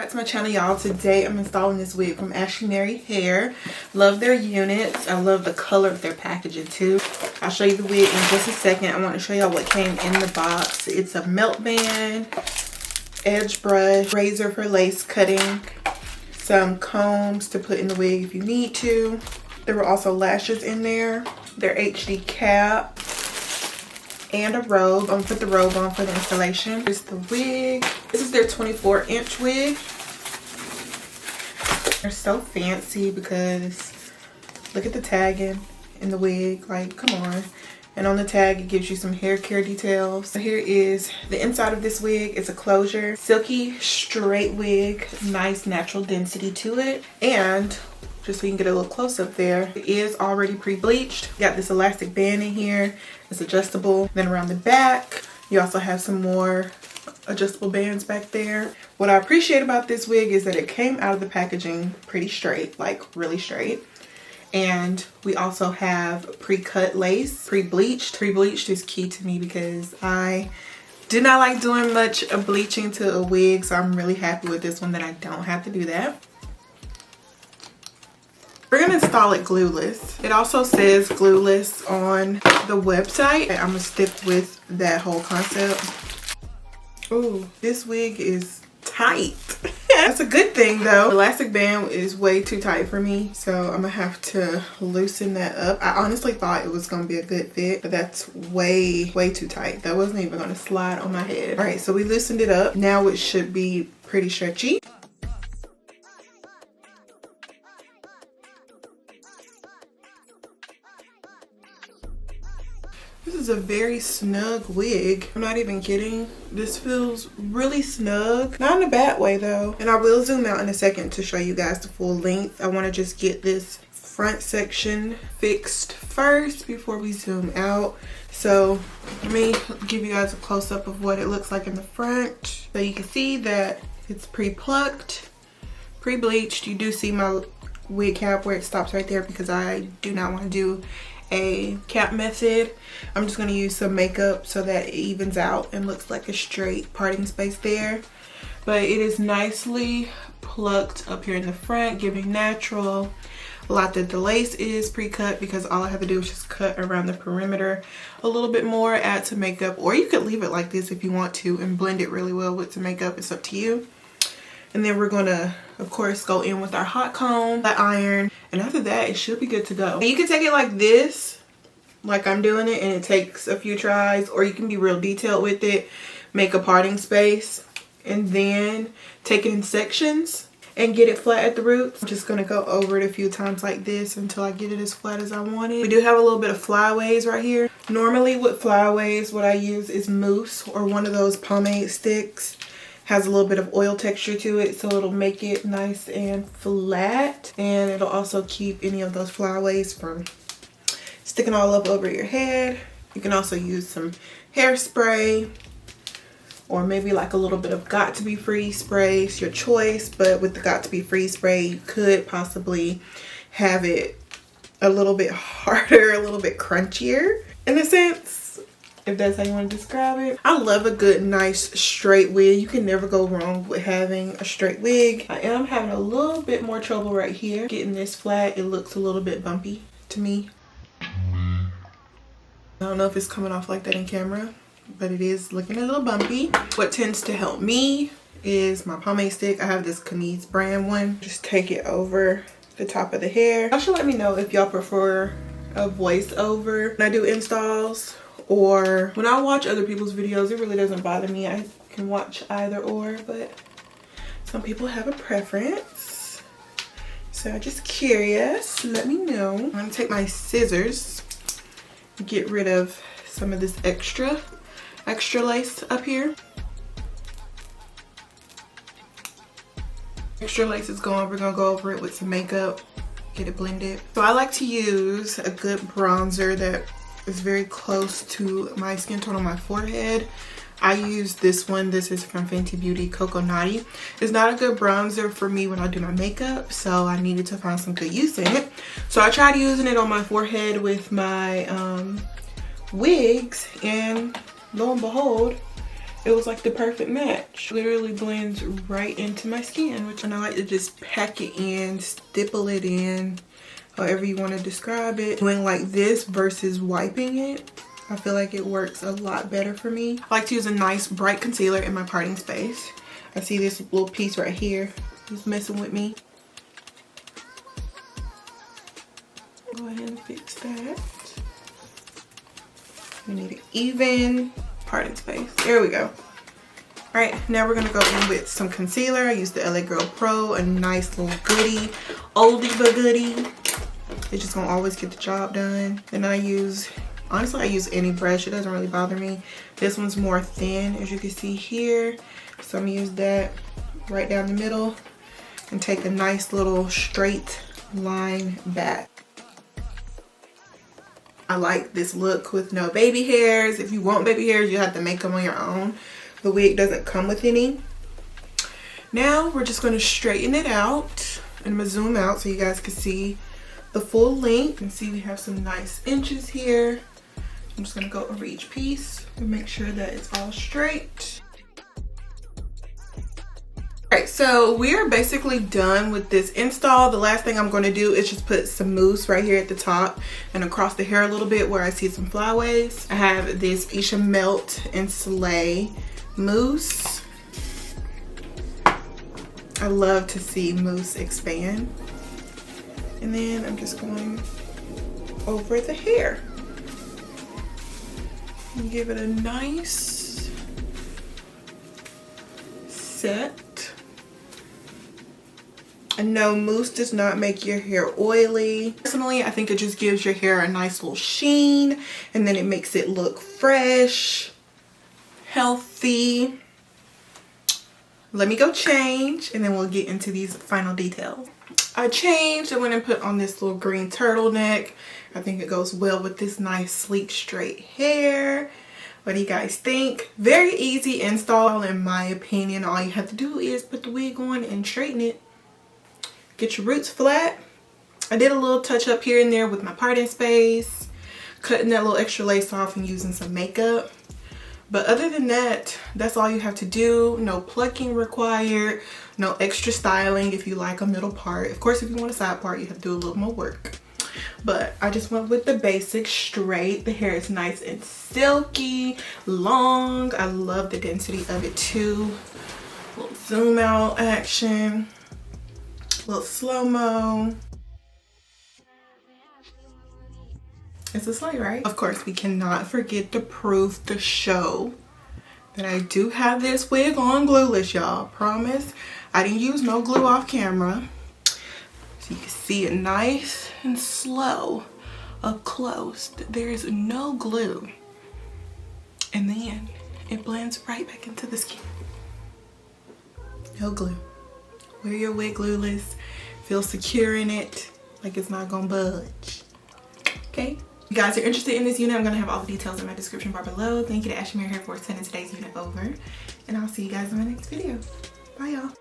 back to my channel, y'all. Today I'm installing this wig from Ashimary hair. Love their units. I love the color of their packaging too. I'll show you the wig in just a second. I want to show y'all what came in the box. It's a melt band, edge brush, razor for lace cutting, some combs to put in the wig if you need to. There were also lashes in there, their HD cap, and a robe. I'm gonna put the robe on for the installation. Here's the wig. This is their 24-inch wig. They're so fancy because look at the tagging in the wig. Like, come on. And on the tag, it gives you some hair care details. So here is the inside of this wig. It's a closure, silky, straight wig, nice natural density to it. And just so you can get a little close up there, it is already pre-bleached. Got this elastic band in here. It's adjustable. Then around the back, you also have some more adjustable bands back there. What I appreciate about this wig is that it came out of the packaging pretty straight, like really straight. And we also have pre-cut lace, pre-bleached. Pre-bleached is key to me because I do not like doing much of bleaching to a wig, so I'm really happy with this one that I don't have to do that. We're gonna install it glueless. It also says glueless on the website. I'm gonna stick with that whole concept. Ooh, this wig is tight. That's a good thing though. The elastic band is way too tight for me, so I'm gonna have to loosen that up. I honestly thought it was gonna be a good fit, but that's way too tight. That wasn't even gonna slide on my head. All right, so we loosened it up. Now it should be pretty stretchy. This is a very snug wig. I'm not even kidding. This feels really snug. Not in a bad way though. And I will zoom out in a second to show you guys the full length. I want to just get this front section fixed first before we zoom out. So let me give you guys a close-up of what it looks like in the front. So you can see that it's pre-plucked, pre-bleached. You do see my wig cap where it stops right there because I do not want to do a cap method. I'm just going to use some makeup so that it evens out and looks like a straight parting space there. But it is nicely plucked up here in the front, giving natural. A lot that the lace is pre-cut because all I have to do is just cut around the perimeter a little bit more, add some makeup, or you could leave it like this if you want to and blend it really well with some makeup. It's up to you. And then we're gonna, of course, go in with our hot comb, the iron, and after that, it should be good to go. And you can take it like this, like I'm doing it, and it takes a few tries, or you can be real detailed with it, make a parting space, and then take it in sections and get it flat at the roots. I'm just gonna go over it a few times like this until I get it as flat as I want it. We do have a little bit of flyaways right here. Normally with flyaways, what I use is mousse or one of those pomade sticks. Has a little bit of oil texture to it, so it'll make it nice and flat, and it'll also keep any of those flyaways from sticking all up over your head. You can also use some hairspray or maybe like a little bit of Got to Be Free spray. It's your choice, but with the Got to Be Free spray, you could possibly have it a little bit harder, a little bit crunchier in a sense, if that's how you want to describe it. I love a good, nice, straight wig. You can never go wrong with having a straight wig. I am having a little bit more trouble right here. Getting this flat, it looks a little bit bumpy to me. I don't know if it's coming off like that in camera, but it is looking a little bumpy. What tends to help me is my pomade stick. I have this Camise brand one. Just take it over the top of the hair. Y'all should let me know if y'all prefer a voiceover when I do installs, or when I watch other people's videos. It really doesn't bother me. I can watch either or, but some people have a preference. So I'm just curious. Let me know. I'm gonna take my scissors and get rid of some of this extra lace up here. Extra lace is gone. We're gonna go over it with some makeup, get it blended. So I like to use a good bronzer that is very close to my skin tone on my forehead. I use this one. This is from Fenty Beauty Coco Naughty. It's not a good bronzer for me when I do my makeup, so I needed to find some good use in it. So I tried using it on my forehead with my wigs, and lo and behold, it was like the perfect match. Literally blends right into my skin, which, and I like to just pack it in, stipple it in, however you want to describe it. Doing like this versus wiping it, I feel like it works a lot better for me. I like to use a nice bright concealer in my parting space. I see this little piece right here. It's messing with me. Go ahead and fix that. We need an even parting space. There we go. Alright, now we're gonna go in with some concealer. I use the LA Girl Pro, a nice little goodie, oldie but goodie. It's just gonna always get the job done. Then I use, honestly I use any brush, it doesn't really bother me. This one's more thin, as you can see here. So I'm gonna use that right down the middle and take a nice little straight line back. I like this look with no baby hairs. If you want baby hairs, you have to make them on your own. The wig doesn't come with any. Now we're just going to straighten it out. And I'm going to zoom out so you guys can see the full length. You can see we have some nice inches here. I'm just going to go over each piece and make sure that it's all straight. Alright, so we are basically done with this install. The last thing I'm going to do is just put some mousse right here at the top and across the hair a little bit where I see some flyaways. I have this Isha Melt and Slay mousse. I love to see mousse expand. And then I'm just going over the hair. And give it a nice set. And no, mousse does not make your hair oily. Personally, I think it just gives your hair a nice little sheen, and then it makes it look fresh, healthy. Let me go change, and then we'll get into these final details. I changed. I went and put on this little green turtleneck. I think it goes well with this nice, sleek, straight hair. What do you guys think? Very easy install, in my opinion. All you have to do is put the wig on and straighten it. Get your roots flat. I did a little touch up here and there with my parting space, cutting that little extra lace off and using some makeup. But other than that, that's all you have to do. No plucking required, no extra styling if you like a middle part. Of course, if you want a side part, you have to do a little more work. But I just went with the basic straight. The hair is nice and silky, long. I love the density of it too. A little zoom out action. Little slow-mo. It's a slay, right? Of course, we cannot forget the proof, the show that I do have this wig on glueless, y'all. Promise. I didn't use no glue off camera. So you can see it nice and slow up close. There is no glue. And then it blends right back into the skin. No glue. Wear your wig glueless. Feel secure in it, like it's not gonna budge. Okay? If you guys are interested in this unit, I'm gonna have all the details in my description bar below. Thank you to Ashimary here for sending today's unit over. And I'll see you guys in my next video. Bye, y'all.